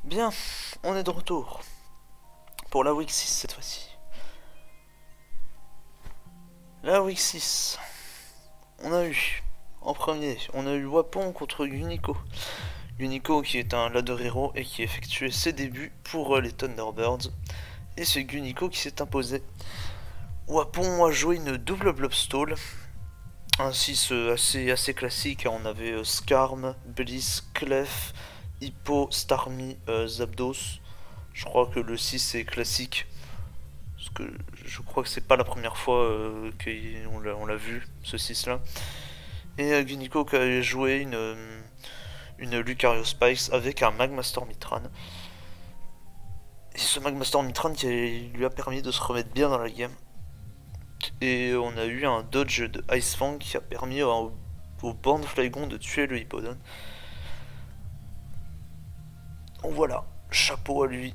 Bien, on est de retour. Pour la week 6 cette fois-ci. La week 6. On a eu, en premier, on a eu Wapon contre Unico. Unico qui est un ladder hero et qui effectuait ses débuts pour les Thunderbirds. Et c'est Unico qui s'est imposé. Wapon a joué une double Blobstall. Un 6 assez classique. On avait Skarm, Bliss, Clef, Hippo, Starmie, Zapdos. Je crois que le 6 est classique. Parce que je crois que c'est pas la première fois qu'on l'a vu, ce 6 là. Et Gunico qui a joué une Lucario Spikes avec un Magma Stormitran. Et ce Magma Stormitran qui lui a permis de se remettre bien dans la game. Et on a eu un dodge de Ice Fang qui a permis au Band Flygon de tuer le Hippodon. Donc voilà, chapeau à lui.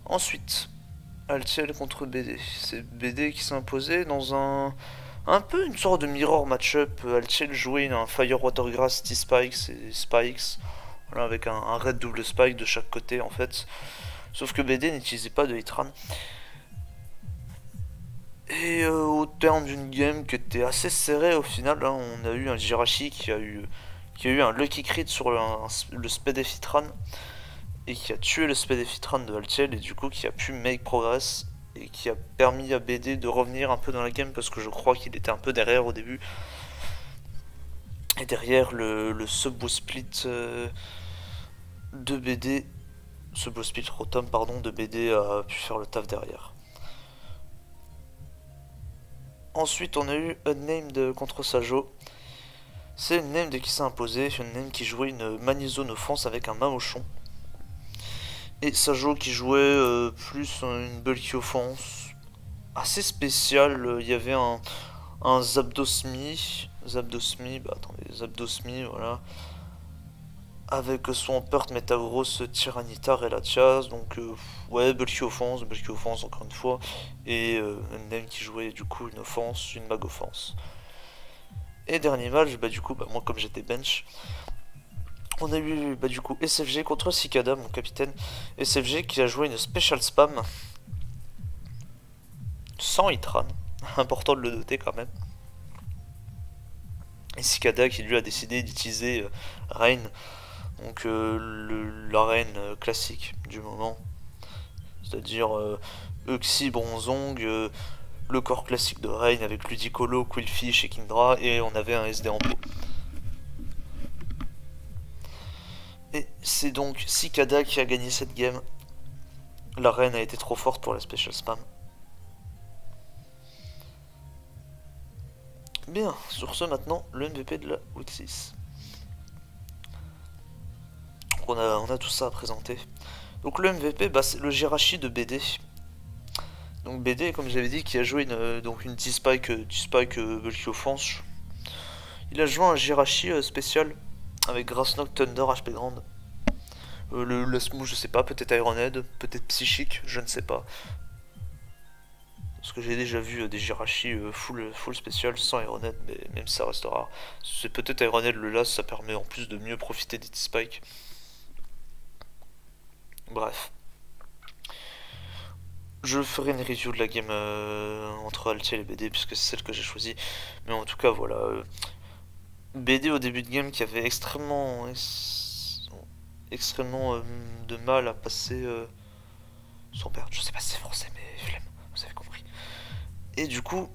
Ensuite, Altiel contre BD. C'est BD qui s'est imposé dans un peu une sorte de mirror match-up. Altiel jouait un Fire Water Grass T-Spikes et Spikes. Voilà, avec un red double spike de chaque côté en fait. Sauf que BD n'utilisait pas de Hitran. Et au terme d'une game qui était assez serrée au final, hein, on a eu un Jirachi qui a eu un Lucky Crit sur le Spadef Hitran. Et qui a tué le Spadef Hitran de Altiel et du coup qui a pu make progress. Et qui a permis à BD de revenir un peu dans la game parce que je crois qu'il était un peu derrière au début. Et derrière le sub split de BD, sub split rotom pardon de BD a pu faire le taf derrière. Ensuite on a eu Unnamed contre Sajo. C'est Unnamed qui s'est imposé, Unnamed qui jouait une Magnezone offense avec un Mamochon. Et Sajo qui jouait plus une bulky offense assez spéciale. Il y avait un Zapdosmi, Zapdosmi, voilà. Avec Swampert, Metagross, Tyranitar et Latias. Donc, ouais, bulky offense encore une fois. Et Unnamed qui jouait du coup une offense, une mag offense. Et dernier match, du coup, moi comme j'étais bench, on a eu du coup SFG contre Cicada, mon capitaine. SFG qui a joué une special spam sans Hitran. Important de le noter quand même. Et Cicada qui lui a décidé d'utiliser Rain. Donc la reine classique du moment. C'est-à-dire Uxie, Bronzong, le corps classique de Rain avec Ludicolo, Quillfish et Kindra. Et on avait un SD en pot. Et c'est donc Cicada qui a gagné cette game. La reine a été trop forte pour la special spam. Bien, sur ce maintenant, le MVP de la week 6. Donc on a tout ça à présenter. Donc le MVP, c'est le Jirachi de BD. Donc BD, comme j'avais dit, qui a joué une T-Spike Bulky Offense. Il a joué un Jirachi spécial avec Grassnock, Thunder, HP Grande. Le Smooth, je sais pas, peut-être Ironhead, peut-être Psychique, je ne sais pas. Parce que j'ai déjà vu des Jirachi full spécial sans Ironhead, mais même si ça reste rare. C'est peut-être Ironhead le last, ça permet en plus de mieux profiter des T-Spike. Bref. Je ferai une review de la game entre Altiel et BD, puisque c'est celle que j'ai choisie. Mais en tout cas, voilà. BD au début de game qui avait extrêmement de mal à passer son père. Je sais pas si c'est français, mais flemme, vous avez compris. Et du coup,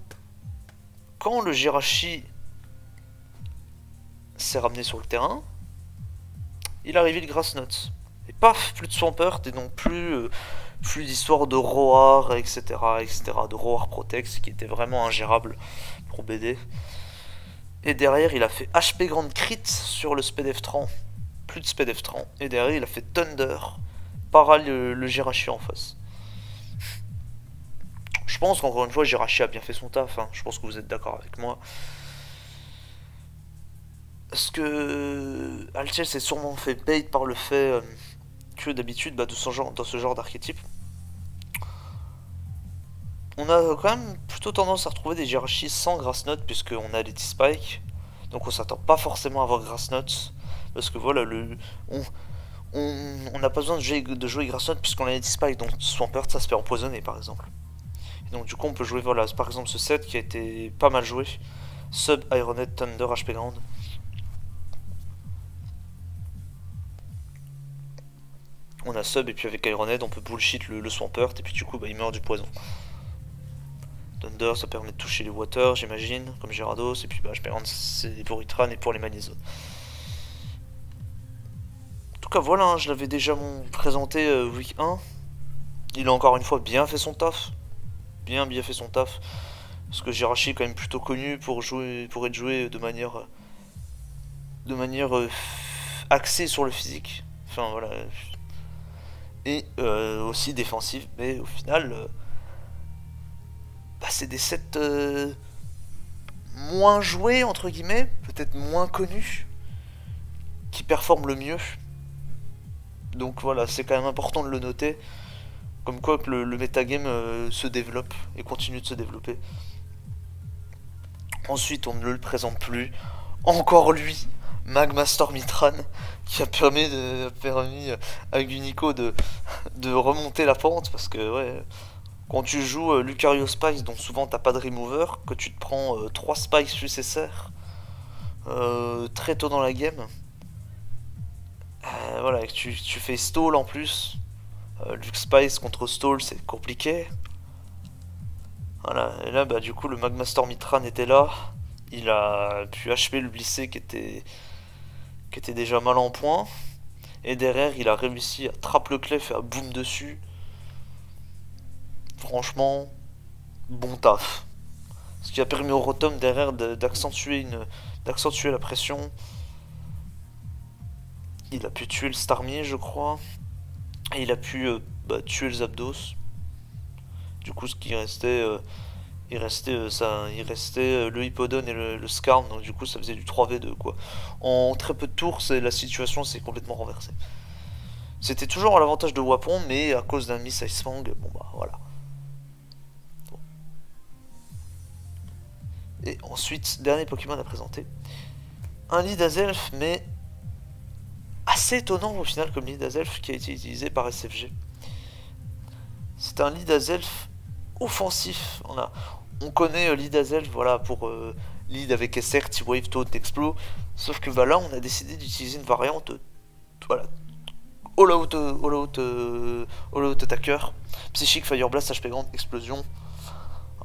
quand le Jirachi s'est ramené sur le terrain, il arrivait le Grassnot. Et paf, plus de Swampert et donc plus d'histoire de Roar, etc., de Roar Protect, qui était vraiment ingérable pour BD. Et derrière, il a fait HP Grande Crit sur le Spadef Tran. Plus de Spadef Tran. Et derrière, il a fait Thunder. Para le Jirachi en face. Je pense qu'encore une fois, Jirachi a bien fait son taf. Hein. Je pense que vous êtes d'accord avec moi. Parce que Altiel s'est sûrement fait bait par le fait que d'habitude, dans ce genre d'archétype, on a quand même plutôt tendance à retrouver des Jirachi sans Grassnot, puisqu'on a les T-Spike. Donc on s'attend pas forcément à avoir Grassnot. Parce que voilà, on n'a pas besoin de jouer Grayson puisqu'on a les spikes, donc Swampert ça se fait empoisonner par exemple. Et donc du coup on peut jouer voilà, par exemple ce set qui a été pas mal joué. Sub, Ironhead, Thunder, HP Grand. On a Sub et puis avec Ironhead on peut bullshit le Swampert et puis du coup bah, il meurt du poison. Thunder ça permet de toucher les Water j'imagine, comme Gyarados, et puis bah, HP Grand c'est pour Itran et pour les Manizones. En tout cas voilà, hein, je l'avais déjà présenté week 1. Il a encore une fois bien fait son taf. Bien fait son taf. Parce que Jirachi est quand même plutôt connu pour être joué de manière axée sur le physique. Enfin voilà. Et aussi défensive. Mais au final, bah, c'est des sets moins joués entre guillemets, peut-être moins connus, qui performent le mieux. Donc voilà, c'est quand même important de le noter. Comme quoi que le metagame se développe et continue de se développer. Ensuite, on ne le présente plus. Encore lui, Magma Stormitran, qui a permis à Unico de remonter la pente. Parce que, ouais, quand tu joues Lucario Spice, dont souvent t'as pas de remover, que tu te prends 3 Spice successeurs très tôt dans la game, voilà, et que tu fais stall en plus. Luke Spice contre stall, c'est compliqué. Voilà, et là, bah, du coup, le Magma Stormitran était là. Il a pu HP le blissé qui était déjà mal en point. Et derrière, il a réussi à trapper le clef et à boom dessus. Franchement, bon taf. Ce qui a permis au Rotom derrière d'accentuer la pression. Il a pu tuer le Starmie, je crois. Et il a pu tuer le Zapdos. Du coup, ce qui restait, il restait le Hippodon et le Skarn, donc du coup ça faisait du 3v2 quoi. En très peu de tours, la situation s'est complètement renversée. C'était toujours à l'avantage de Wapon, mais à cause d'un Miss Ice Fang, bon bah voilà. Bon. Et ensuite, dernier Pokémon à présenter. Un lead Azelf, mais assez étonnant au final comme lead Azelf qui a été utilisé par SFG. C'est un lead Azelf offensif. On connaît lead Azelf voilà, pour lead avec SR, T-Wave, Taunt, Explo. Sauf que bah, là, on a décidé d'utiliser une variante voilà, all out attacker, psychique, Fire Blast, HP Grande, Explosion.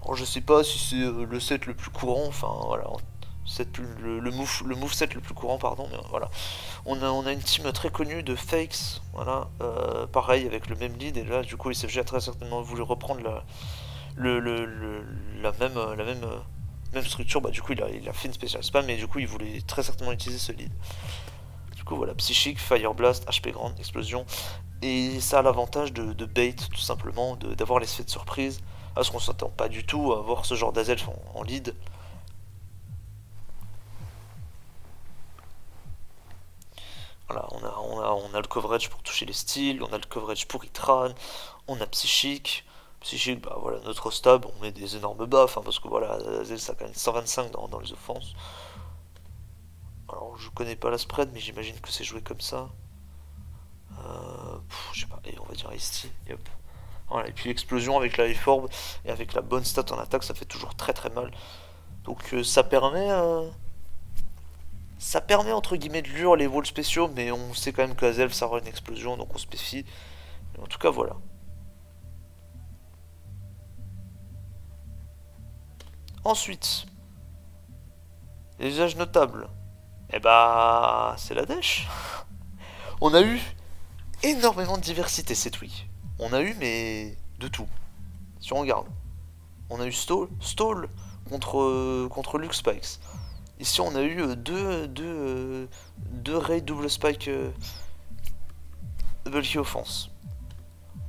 Alors je sais pas si c'est le set le plus courant, enfin voilà, le move set le plus courant, pardon, mais voilà. On a une team très connue de fakes, voilà, pareil avec le même lead, et là du coup ICFG a très certainement voulu reprendre la même structure, bah du coup il a fait une spécial spam, et du coup il voulait très certainement utiliser ce lead. Du coup voilà, psychique, Fire Blast, HP Grande, Explosion, et ça a l'avantage de bait tout simplement, d'avoir l'effet de surprise, parce qu'on s'attend pas du tout à voir ce genre d'Azelf en lead. Voilà, on a le coverage pour toucher les styles, on a le coverage pour Itran, on a Psychique. Psychique, bah voilà, notre stab, on met des énormes buffs, hein, parce que voilà, Azel ça a quand même 125 dans les offenses. Alors je connais pas la spread, mais j'imagine que c'est joué comme ça. Je sais pas, et on va dire Ice-T, yep. Voilà, et puis explosion avec la Life Orb et avec la bonne stat en attaque, ça fait toujours très très mal. Donc ça permet entre guillemets de lure les vols spéciaux, mais on sait quand même que Azelf ça aura une explosion, donc on se méfie. Mais en tout cas voilà. Ensuite, les usages notables. Et bah c'est la dèche. On a eu énormément de diversité cette week. On a eu mais de tout. Si on regarde. On a eu Stall contre Luke Spikes. Ici on a eu deux Raid double Spike Bulky Offense.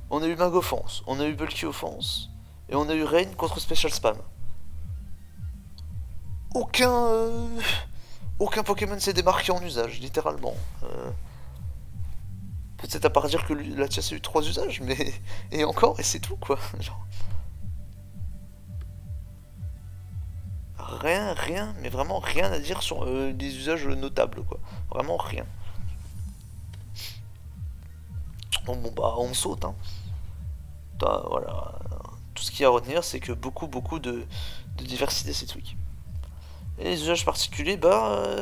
On a eu Mag Offense, on a eu Bulky Offense, et on a eu Rain contre Special Spam. Aucun Pokémon s'est démarqué en usage, littéralement. Peut-être à part dire que la Latias a eu 3 usages, mais... Et encore, et c'est tout, quoi. Genre... Rien, mais vraiment rien à dire sur des usages notables, quoi. Vraiment rien. Donc bon bah on saute, hein. Voilà. Tout ce qu'il y a à retenir, c'est que beaucoup de diversité cette week. Et les usages particuliers,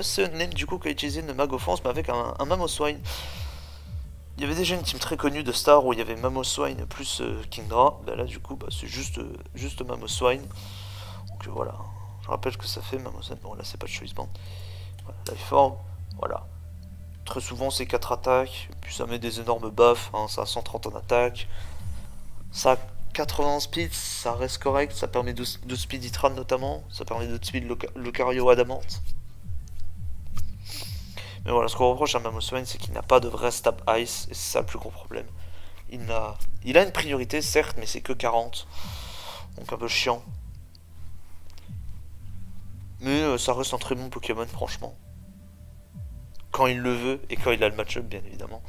c'est Unnamed du coup qui a utilisé une mag offense, mais avec un Mamoswine. Il y avait déjà une team très connue de Star où il y avait Mamoswine plus Kingdra. Là du coup c'est juste Mamoswine. Donc voilà. Je rappelle que ça fait Mamoswine. Bon là c'est pas de choice band. Voilà, Lifeorb, voilà. Très souvent c'est 4 attaques, puis ça met des énormes buffs, hein, ça a 130 en attaque. Ça a 80 en speed, ça reste correct, ça permet de speed Itran notamment, ça permet de speed Lucario Adamant. Mais voilà, ce qu'on reproche à Mamoswine, c'est qu'il n'a pas de vrai stab ice, et c'est ça le plus gros problème. Il a une priorité, certes, mais c'est que 40, donc un peu chiant. Mais ça reste un très bon Pokémon, franchement. Quand il le veut, et quand il a le match-up, bien évidemment.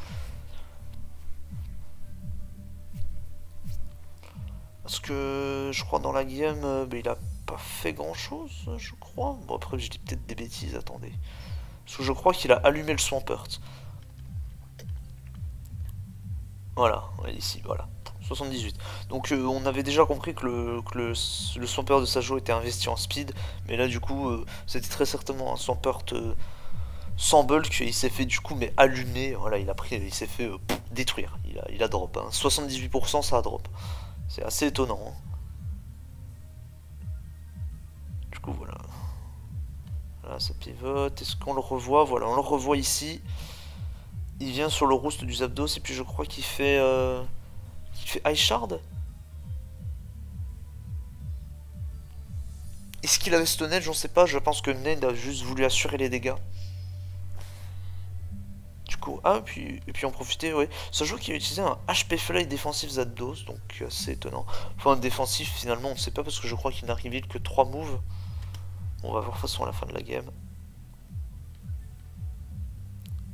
Parce que je crois dans la game, il a pas fait grand chose, je crois. Bon, après, je dis peut-être des bêtises, attendez. Parce que je crois qu'il a allumé le Swampert. Voilà, ouais, ici, voilà. 78. Donc on avait déjà compris que le Swampert de Sajo était investi en speed. Mais là, du coup, c'était très certainement un Swampert sans bulk. Il s'est fait, du coup, mais allumer. Voilà, il s'est fait détruire. Il a drop. Hein. 78%, ça a drop. C'est assez étonnant. Hein. Du coup, voilà. Là, ça pivote. Est-ce qu'on le revoit? Voilà, on le revoit ici. Il vient sur le roost du Zapdos. Et puis, je crois qu'il fait Ice Shard. Est-ce qu'il avait Stone J'en sais pas. Je pense que Ned a juste voulu assurer les dégâts. Du coup, et puis en profiter, ouais. Ça joue qui a utilisé un HP Fly défensif Zapdos. Donc, assez étonnant. Enfin, défensif, finalement, on ne sait pas. Parce que je crois qu'il n'a reveal que 3 moves. On va voir de toute façon à la fin de la game.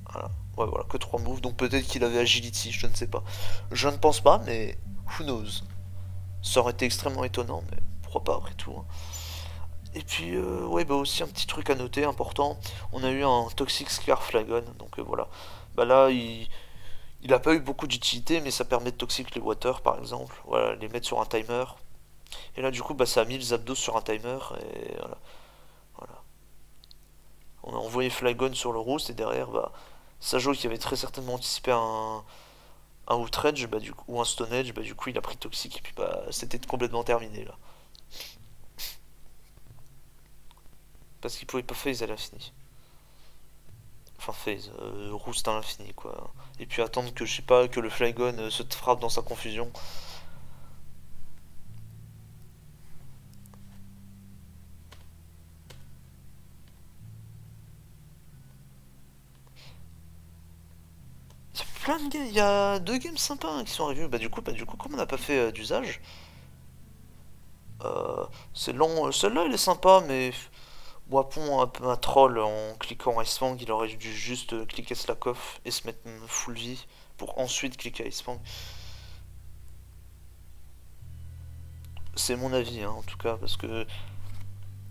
Voilà. Ouais, voilà, que 3 moves. Donc peut-être qu'il avait agility, je ne sais pas. Je ne pense pas, mais who knows. Ça aurait été extrêmement étonnant, mais pourquoi pas après tout. Hein. Et puis, ouais, aussi un petit truc à noter, important. On a eu un Toxic Scarf Flagon, donc voilà. Là, il a pas eu beaucoup d'utilité, mais ça permet de toxic les water, par exemple. Voilà, les mettre sur un timer. Et là, du coup, ça a mis le Zapdos sur un timer, et voilà. Voilà. On a envoyé Flagon sur le roost, et derrière, Sajo qui avait très certainement anticipé un Outrage ou un Stone Edge, du coup il a pris Toxic et puis c'était complètement terminé là. Parce qu'il pouvait pas phase à l'infini. Enfin phase, roost à l'infini quoi. Et puis attendre que je sais pas que le Flygon se frappe dans sa confusion. Il y a 2 games sympas hein, qui sont arrivés. Du coup, comme on n'a pas fait d'usage, c'est long. Celle-là, elle est sympa, mais Wapon un peu un troll en cliquant Icefang. Il aurait dû juste cliquer Slack off et se mettre full vie pour ensuite cliquer Icefang. C'est mon avis, hein, en tout cas, parce que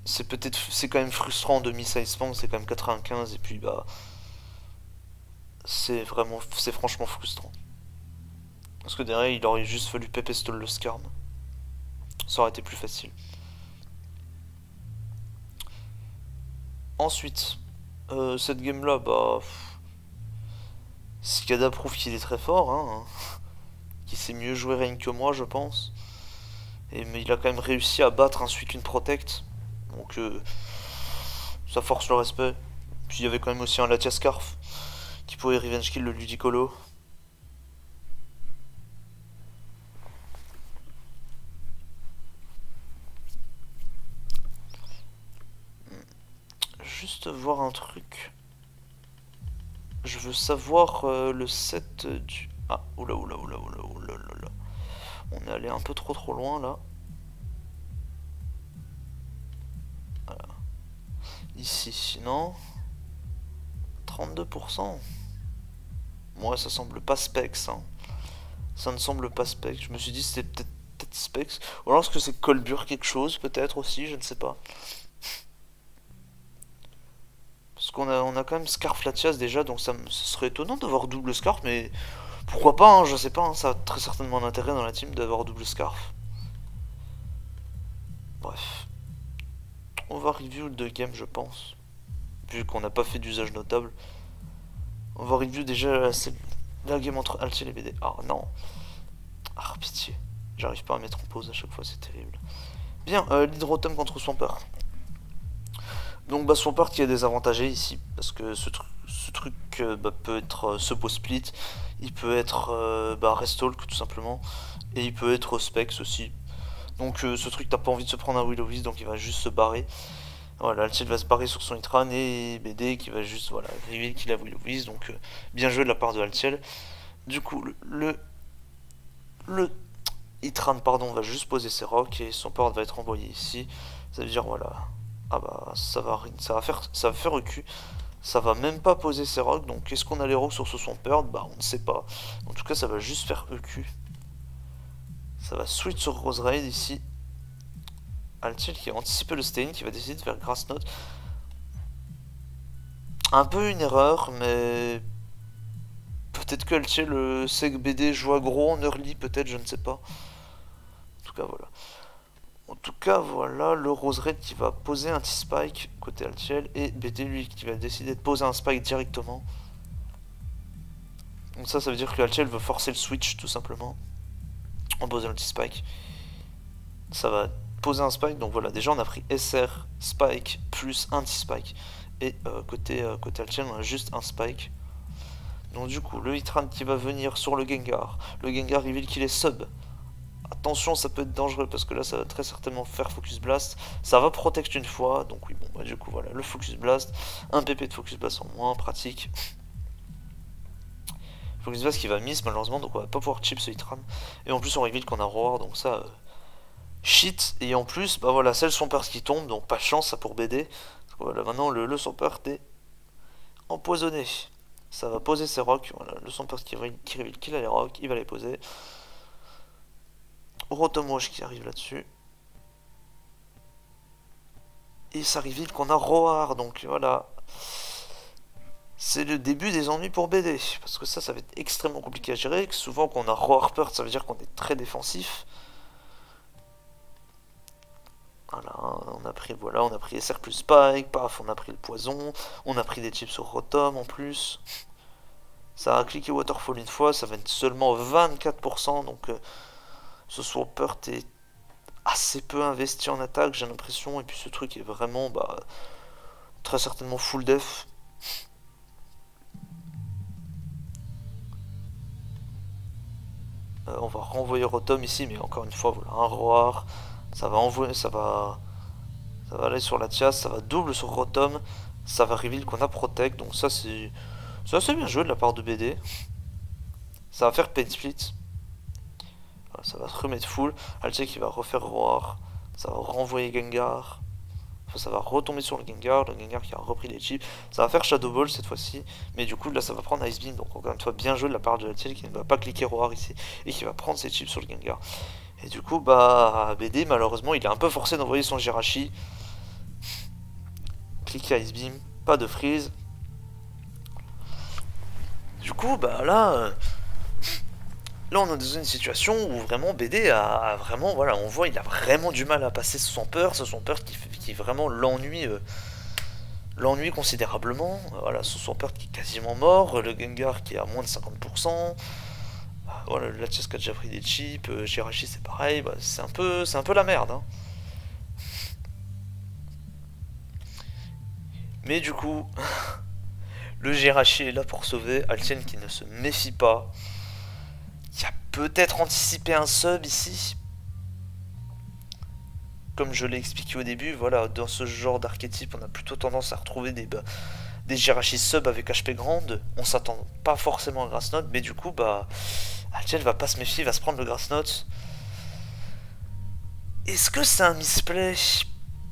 c'est quand même frustrant de miss Icefang. C'est quand même 95 et puis c'est franchement frustrant. Parce que derrière, il aurait juste fallu Pepestol le Scarm. Ça aurait été plus facile. Ensuite, cette game là, Cicada prouve qu'il est très fort, hein, qu'il sait mieux jouer Rain que moi, je pense. Mais il a quand même réussi à battre un Suicune Protect. Donc, ça force le respect. Puis il y avait quand même aussi un Latias Scarf qui pouvait revenge kill le Ludicolo. Juste voir un truc. Je veux savoir le set du... Ah, oula. On est allé un peu trop loin là. Voilà. Ici, non 32%. Moi, ça semble pas specs. Hein. Ça ne semble pas specs. Je me suis dit c'était peut-être specs. Ou alors est-ce que c'est Colbur quelque chose, peut-être aussi, je ne sais pas. Parce qu'on a quand même Scarf Latias déjà, donc ce serait étonnant d'avoir double Scarf, mais Pourquoi pas, hein, je sais pas, hein, ça a très certainement un intérêt dans la team d'avoir double scarf. Bref. On va review le game, je pense. Vu qu'on n'a pas fait d'usage notable. On va review déjà la game entre Altiel et BD. Ah non. Ah, pitié. J'arrive pas à mettre en pause à chaque fois, c'est terrible. Bien, l'hydrotom contre Swampert. Donc bah Swampert qui est désavantagé ici, parce que ce truc peut être Sebo Split, il peut être Restalk tout simplement, et il peut être Specs aussi. Donc ce truc t'as pas envie de se prendre un Will-O-Wisp, donc il va juste se barrer. Voilà, Altiel va se barrer sur son Itran, et BD qui va juste, voilà, reveal qu'il a Will-O-Wisp, donc bien joué de la part de Altiel. Du coup, le Itran, pardon, va juste poser ses rocs, et son port va être envoyé ici. Ça veut dire, voilà, ah bah ça va faire recul. Ça va même pas poser ses rocs, donc est-ce qu'on a les rocs sur ce Swampert? Bah on ne sait pas. En tout cas ça va juste faire EQ. Ça va switch sur Rose Raid ici. Altiel qui a anticipé le Stain, qui va décider de faire Grass Knot. Un peu une erreur, mais peut-être que Altiel sait que BD joue aggro en early, peut-être, je ne sais pas. En tout cas voilà. En tout cas, voilà, le Rose Red qui va poser un T-Spike côté Altiel, et BD lui qui va décider de poser un Spike directement. Donc ça veut dire que Altiel veut forcer le switch tout simplement en posant le T-Spike. Ça va poser un Spike, donc voilà, déjà on a pris SR, Spike, plus un T-Spike. Et côté Altiel, on a juste un Spike. Donc du coup, le Hitran qui va venir sur le Gengar. Le Gengar reveal qu'il est sub. Attention, ça peut être dangereux parce que là ça va très certainement faire Focus Blast. Ça va protect une fois, donc oui, bon, bah du coup voilà, le Focus Blast. Un PP de Focus Blast en moins, pratique. Focus Blast qui va miss malheureusement, donc on va pas pouvoir chip ce Hitran. Et en plus on reveal qu'on a Roar, donc ça... shit, et en plus, bah voilà, c'est le Swampert qui tombe, donc pas de chance ça pour BD. Donc voilà, maintenant le Swampert est empoisonné. Ça va poser ses rocs, voilà, le Swampert qui reveal qu'il a les rocs, il va les poser. Rotom Wash qui arrive là-dessus. Et ça reveal qu'on a Roar, donc voilà. C'est le début des ennuis pour BD, parce que ça va être extrêmement compliqué à gérer. Souvent qu'on a Roar Pert, ça veut dire qu'on est très défensif. Voilà, on a pris SR plus Spike, paf, on a pris le poison, on a pris des chips sur Rotom en plus. Ça a cliqué Waterfall une fois, ça va être seulement 24%, donc ce Swampert est assez peu investi en attaque, j'ai l'impression, et puis ce truc est vraiment, très certainement full def. On va renvoyer Rotom ici, mais encore une fois, voilà, un Roar, ça va envoyer, ça va aller sur la Tias, ça va double sur Rotom, ça va reveal qu'on a Protect, donc ça c'est assez bien joué de la part de BD. Ça va faire Pain Split. Voilà, ça va se remettre full. Altiel qui va refaire Roar. Ça va renvoyer Gengar. Enfin, ça va retomber sur le Gengar qui a repris les chips. Ça va faire Shadow Ball cette fois-ci. Mais du coup, là, ça va prendre Ice Beam. Donc, encore une fois, bien joué de la part de Altiel qui ne va pas cliquer Roar ici. Et qui va prendre ses chips sur le Gengar. Et du coup, BD, malheureusement, il est un peu forcé d'envoyer son Jirachi. Cliquer Ice Beam. Pas de freeze. Du coup, là, on est dans une situation où vraiment BD a vraiment, voilà, on voit, il a vraiment du mal à passer ce Swampert qui vraiment l'ennuie considérablement. Voilà, ce Swampert qui est quasiment mort, le Gengar qui est à moins de 50%. Voilà, le Latias qui a déjà pris des chips, Jirachi c'est pareil, c'est un peu la merde. Hein. Mais du coup, le Jirachi est là pour sauver, Altiel qui ne se méfie pas. Qui a peut-être anticipé un sub ici. Comme je l'ai expliqué au début, voilà, dans ce genre d'archétype, on a plutôt tendance à retrouver des Jirachi sub avec HP grande. On s'attend pas forcément à Grass Knot, mais du coup, Altiel va pas se méfier, va se prendre le Grass Knot. Est-ce que c'est un misplay?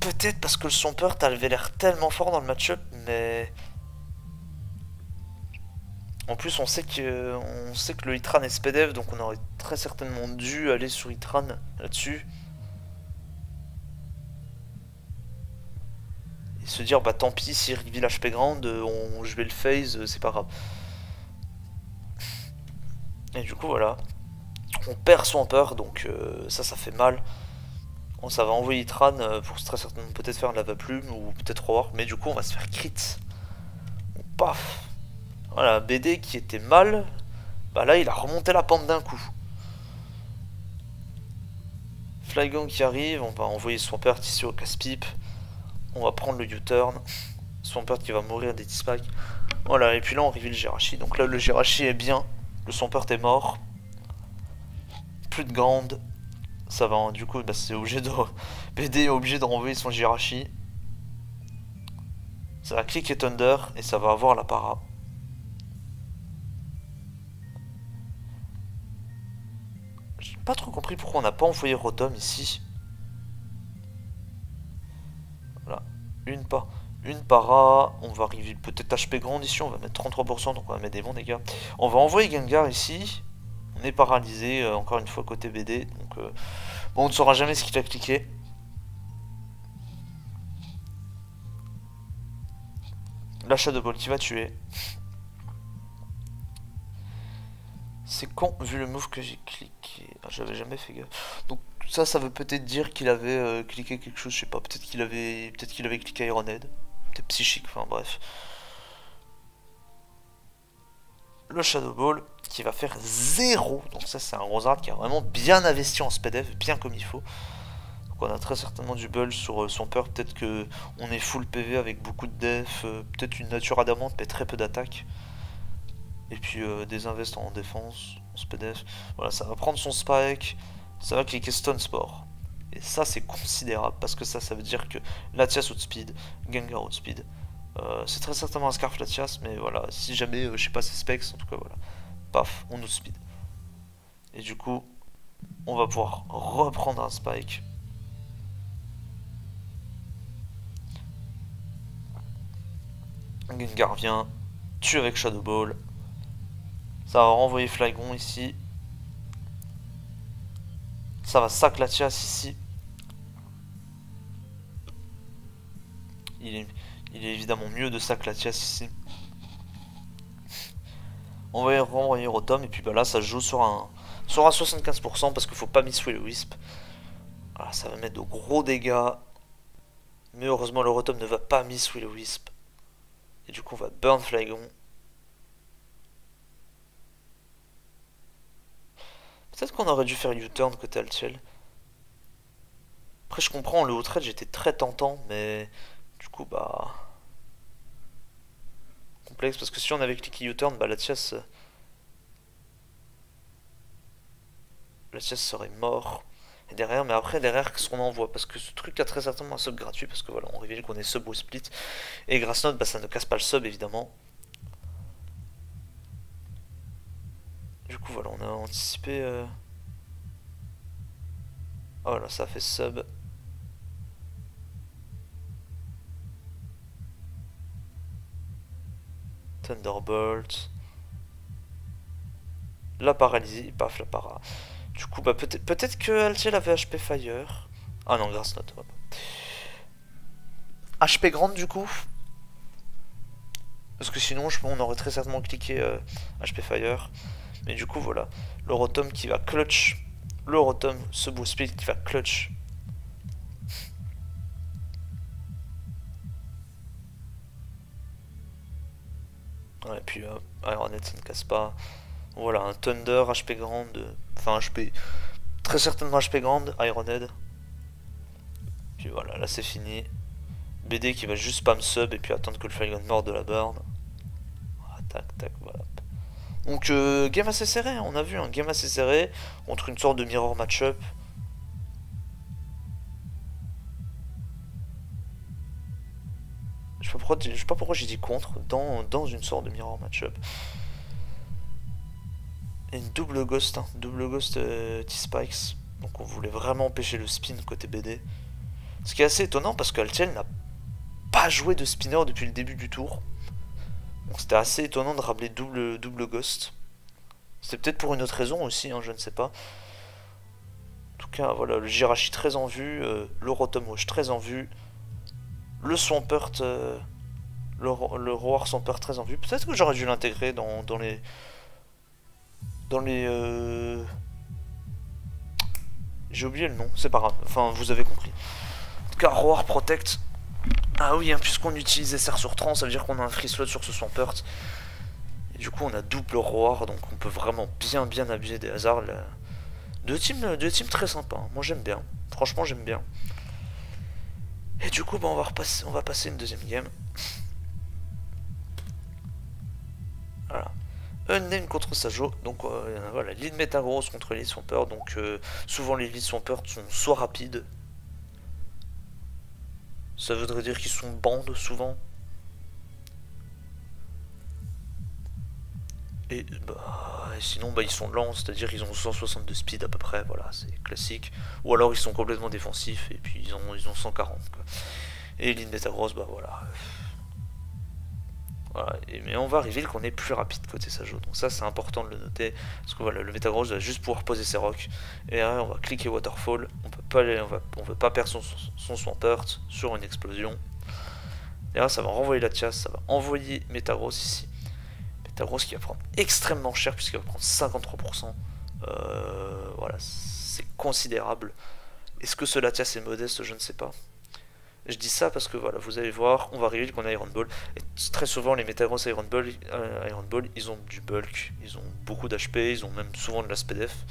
Peut-être parce que le Swampert avait l'air tellement fort dans le match-up, mais... En plus, on sait que le Hitran est SPDF, donc on aurait très certainement dû aller sur Hitran là-dessus. Et se dire, tant pis, si reveal HP grande, je vais le phase, c'est pas grave. Et du coup, voilà. On perd Swampert, donc ça fait mal. Bon, ça va envoyer Tran pour très certainement peut-être faire Lava Plume ou peut-être Roar, mais du coup, on va se faire crit. Paf. Voilà, BD qui était mal, bah là, il a remonté la pente d'un coup. Flygon qui arrive, on va envoyer Swampert ici au casse-pipe. On va prendre le U-turn. Swampert qui va mourir des T-Spikes. Voilà, et puis là on reveal le Jirachi. Donc là le Jirachi est bien. Le Swampert est mort. Plus de Gand. Ça va, hein, du coup, bah, c'est obligé de. BD est obligé de renvoyer son Jirachi. Ça va cliquer Thunder et ça va avoir la para. J'ai pas trop compris pourquoi on n'a pas envoyé Rotom ici. Voilà, une para, on va arriver peut-être HP Grand ici, on va mettre 33%, donc on va mettre des bons dégâts. On va envoyer Gengar ici, on est paralysé, encore une fois côté BD, donc bon, on ne saura jamais ce qu'il a cliqué. La Shadow Ball qui va tuer. C'est con vu le move que j'ai cliqué, j'avais jamais fait gaffe. Donc ça veut peut-être dire qu'il avait cliqué quelque chose, je sais pas, peut-être qu'il avait cliqué Ironhead. Peut-être psychique, enfin bref. Le Shadow Ball qui va faire 0. Donc ça c'est un Rosard qui a vraiment bien investi en SPDF, bien comme il faut. Donc on a très certainement du bull sur son peur. Peut-être que on est full PV avec beaucoup de def, peut-être une nature adamante mais très peu d'attaque. Et puis des invests en défense, en SPDF. Voilà, ça va prendre son spike, ça va cliquer Stone Spore. Et ça c'est considérable parce que ça veut dire que Latias outspeed, Gengar outspeed. C'est très certainement un Scarf Latias, mais voilà, si jamais je sais pas ses specs, en tout cas voilà. Paf, on outspeed. Et du coup, on va pouvoir reprendre un spike. Gengar vient, tue avec Shadow Ball. Ça va renvoyer Flygon ici. Ça va sac Latias ici. Il est évidemment mieux de sac Latias ici. On va renvoyer Rotom et puis bah là ça se joue sur un 75% parce qu'il faut pas miss le Wisp. Voilà, ça va mettre de gros dégâts. Mais heureusement le Rotom ne va pas miss le Wisp. Et du coup on va burn Flygon. Peut-être qu'on aurait dû faire U-turn côté Altiel. Après je comprends, le outrage j'étais très tentant, mais du coup bah... complexe, parce que si on avait cliqué U-turn, bah Latias serait mort. Et derrière, mais après derrière qu'est-ce qu'on envoie? Parce que ce truc a très certainement un sub gratuit, parce que voilà, on révèle qu'on est sub ou split. Et Grass Note, bah ça ne casse pas le sub évidemment. Du coup voilà, on a anticipé... Oh là, ça fait sub. Thunderbolt. La paralysie, paf, la para. Du coup, bah peut-être que Altiel avait HP Fire. Ah non, Grass Note. HP grande du coup. Parce que sinon, on aurait très certainement cliqué HP Fire. Mais du coup, voilà. Le Rotom qui va clutch. Le Rotom, ce beau split qui va clutch. Ouais, et puis Ironhead, ça ne casse pas. Voilà, un Thunder, HP grande. Enfin, HP. Très certainement HP grande, Ironhead. Puis voilà, là c'est fini. BD qui va juste spam sub et puis attendre que le Flygon meure de la burn. Ah, tac, tac, voilà. Donc game assez serré, hein, on a vu un game assez serré contre une sorte de mirror match-up. Je sais pas pourquoi j'ai dit contre dans une sorte de mirror match-up. Et une double ghost, hein, double ghost T-Spikes. Donc on voulait vraiment empêcher le spin côté BD. Ce qui est assez étonnant parce que Altiel n'a pas joué de spinner depuis le début du tour. Donc c'était assez étonnant de rappeler double ghost. C'était peut-être pour une autre raison aussi, hein, je ne sais pas. En tout cas, voilà, le Jirachi très en vue, le Rotom Wash très en vue, le Swampert, le Roar Swampert très en vue. Peut-être que j'aurais dû l'intégrer dans les... dans les... J'ai oublié le nom, c'est pas grave, enfin vous avez compris. En tout cas, Roar Protect. Ah oui, hein, puisqu'on utilise SR sur 30, ça veut dire qu'on a un free slot sur ce Swampert. Et du coup, on a double Roar, donc on peut vraiment bien abuser des hasards. Là. Deux teams très sympas, hein. Moi j'aime bien. Franchement, j'aime bien. Et du coup, bah, on va passer une deuxième game. Voilà. Unnamed contre Sajo. Donc voilà, lead Metagross contre lead Swampert. Donc souvent les lead Swampert sont soit rapides. Ça voudrait dire qu'ils sont bandes souvent. Et bah, sinon bah, ils sont lents, c'est-à-dire ils ont 162 speed à peu près, voilà, c'est classique. Ou alors ils sont complètement défensifs et puis ils ont 140 quoi. Et lead Metagross, bah voilà. Voilà, mais on va reveal qu'on est plus rapide côté Sajo, donc ça c'est important de le noter, parce que voilà, le Metagross va juste pouvoir poser ses rocks, et là on va cliquer Waterfall, on peut pas aller, on veut pas perdre son Swampert sur une explosion, et là ça va renvoyer la chasse, ça va envoyer Metagross ici, Metagross qui va prendre extrêmement cher puisqu'il va prendre 53%, voilà, c'est considérable, est-ce que ce Latias est modeste, je ne sais pas. Je dis ça parce que voilà, vous allez voir, on va reveal qu'on a Iron Ball. Et très souvent, les Metagross Iron Ball, ils ont du bulk, ils ont beaucoup d'HP, ils ont même souvent de la SPDF.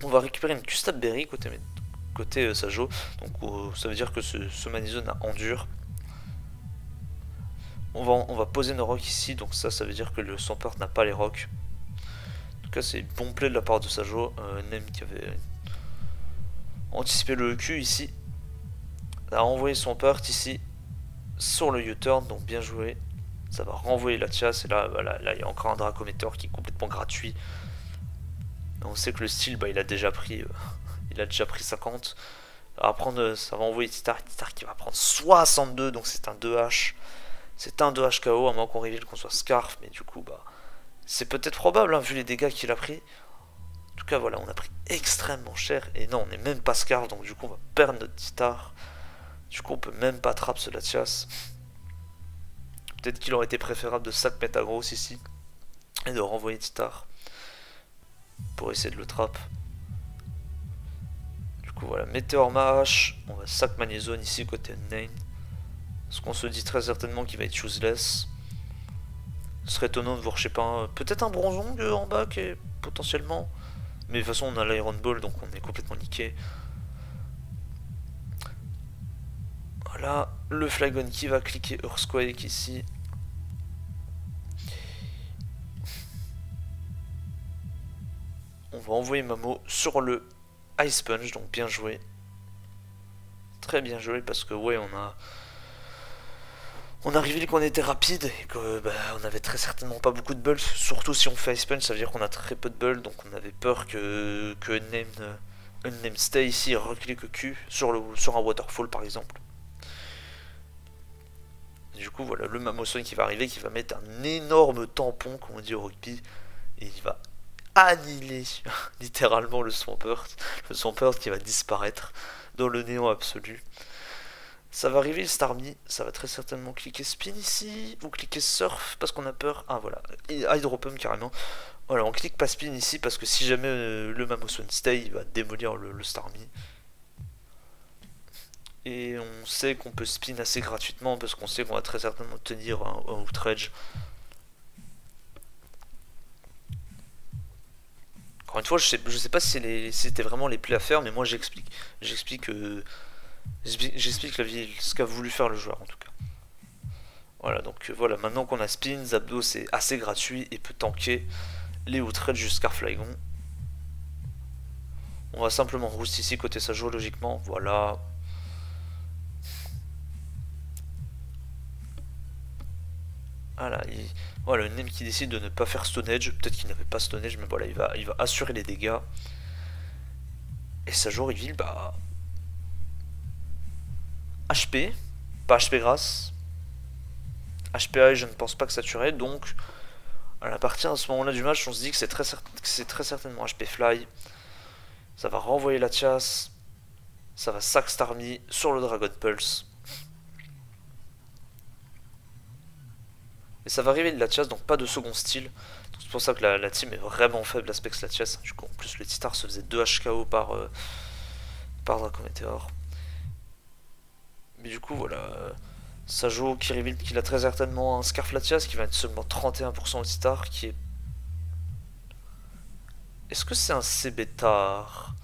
On va récupérer une Custab Berry côté Sajo. Donc ça veut dire que ce Manizone a Endure. On va poser nos rocks ici, donc ça veut dire que le Swampert n'a pas les rocks. En tout cas, c'est bon play de la part de Sajo. Nem qui avait anticipé le EQ ici. A envoyé son Swampert ici sur le U-turn, donc bien joué. Ça va renvoyer la chasse, et là, voilà, là il y a encore un Dracometer qui est complètement gratuit. On sait que le style, bah, il a déjà pris 50. Ça va envoyer Titar qui va prendre 62, donc c'est un 2H. C'est un 2H KO, à moins qu'on révèle qu'on soit Scarf, mais du coup, bah, c'est peut-être probable, hein, vu les dégâts qu'il a pris. En tout cas, voilà, on a pris extrêmement cher, et non, on n'est même pas Scarf, donc du coup, on va perdre notre Titar. Du coup, on peut même pas trap ce Latias. Peut-être qu'il aurait été préférable de sac Metagross ici et de renvoyer Titar pour essayer de le trap. Du coup, voilà, Météor Mash, on va sac Manizone ici côté Unnamed. Parce qu'on se dit très certainement qu'il va être useless. Ce serait étonnant de voir, je sais pas, peut-être un Bronzong en bas qui est potentiellement. Mais de toute façon, on a l'Iron Ball donc on est complètement niqué. Voilà, le Flygon qui va cliquer Earthquake ici. On va envoyer Mamo sur le Ice Punch, donc bien joué. Très bien joué parce que ouais, on a révélé qu'on était rapide et que bah, on avait très certainement pas beaucoup de bulk. Surtout si on fait Ice Punch, ça veut dire qu'on a très peu de bulk, donc on avait peur que Unnamed stay ici et reclique Q sur un Waterfall par exemple. Du coup, voilà, le Mamoswine qui va arriver, qui va mettre un énorme tampon, comme on dit au rugby, et il va annihiler littéralement le Swampert qui va disparaître dans le néant absolu. Ça va arriver le Starmie, ça va très certainement cliquer Spin ici, ou cliquer Surf, parce qu'on a peur. Ah voilà, Hydropump carrément. Voilà, on clique pas Spin ici, parce que si jamais le Mamoswine stay, il va démolir le Starmie. Et on sait qu'on peut spin assez gratuitement parce qu'on sait qu'on va très certainement obtenir un outrage. Encore une fois, je sais pas si c'était vraiment les plays à faire, mais moi j'explique. J'explique ce qu'a voulu faire le joueur en tout cas. Voilà, donc voilà, maintenant qu'on a spin, Zapdos c'est assez gratuit et peut tanker les outrages jusqu'à Flygon. On va simplement roost ici côté Sajo logiquement, voilà. Voilà, une Name qui décide de ne pas faire Stone Edge. Peut-être qu'il n'avait pas Stone Edge, mais voilà, il va assurer les dégâts. Et Sajo reveal, bah. HP, pas HP grâce. HPA, je ne pense pas que ça tuerait, donc. À la partir à ce moment-là du match, on se dit que c'est très certainement HP Fly. Ça va renvoyer la chasse. Ça va sac Starmie sur le Dragon Pulse. Et ça va arriver de Latias, donc pas de second style. C'est pour ça que la team est vraiment faible à Specs Latias. Du coup, en plus, le Titar se faisait 2 HKO par Draco Meteor. Mais du coup, voilà. Sajo qui révèle qu'il a très certainement un Scarf Latias qui va être seulement 31% au Titar, qui est. Est-ce que c'est un CBTAR?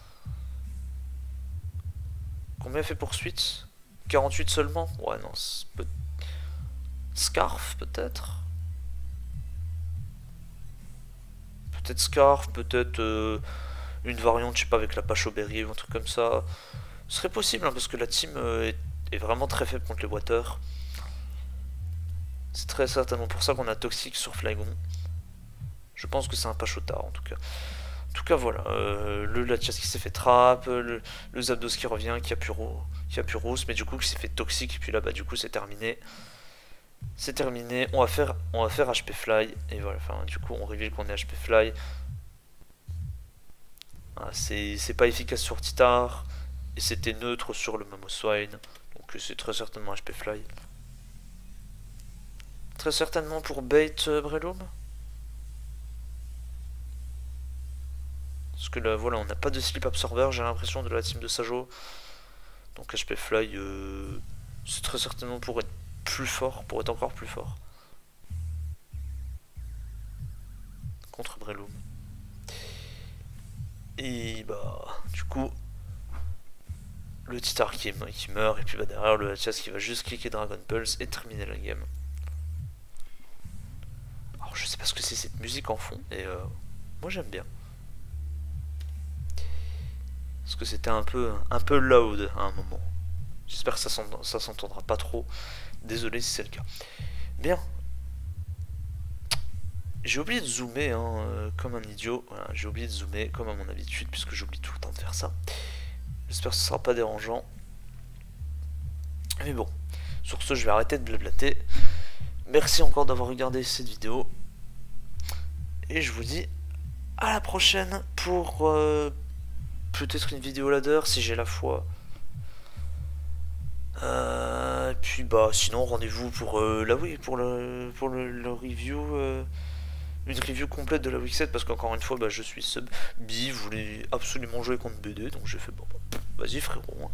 Combien fait poursuite? 48 seulement? Ouais, non. Scarf, peut-être? Peut-être Scarf, peut-être une variante, je sais pas, avec la Pacho Berry ou un truc comme ça. Ce serait possible, hein, parce que la team est vraiment très faible contre les Water. C'est très certainement pour ça qu'on a Toxic sur Flygon. Je pense que c'est un Pachotard en tout cas. En tout cas, voilà. Le Latias qui s'est fait trap, le Zapdos qui revient, qui a pu Rose, mais du coup qui s'est fait Toxic, et puis là, bah, du coup, c'est terminé. C'est terminé. On va faire HP Fly, et voilà. Enfin, du coup, on révèle qu'on est HP Fly. Voilà, c'est pas efficace sur Titar, et c'était neutre sur le Mamoswine. Donc, c'est très certainement HP Fly. Très certainement pour bait Breloom. Parce que là, voilà, on n'a pas de Sleep Absorber, j'ai l'impression, de la team de Sajo. Donc HP Fly, c'est très certainement pour être plus fort, pour être encore plus fort. Contre Breloom. Et bah, du coup, le Titar qui meurt, et puis bah, derrière le Latias qui va juste cliquer Dragon Pulse et terminer la game. Alors je sais pas ce que c'est cette musique en fond, et moi j'aime bien. Parce que c'était un peu loud à un moment. J'espère que ça s'entendra pas trop. Désolé si c'est le cas. Bien. J'ai oublié de zoomer comme un idiot. Voilà, j'ai oublié de zoomer comme à mon habitude, puisque j'oublie tout le temps de faire ça. J'espère que ce sera pas dérangeant. Mais bon, sur ce, je vais arrêter de blablater. Merci encore d'avoir regardé cette vidéo. Et je vous dis à la prochaine pour peut-être une vidéo ladder si j'ai la foi. Et puis bah sinon rendez-vous pour la Wii, pour le review, une review complète de la Week 7, parce qu'encore une fois bah, je suis sub. Bi voulait absolument jouer contre BD, donc j'ai fait bon, vas-y frérot.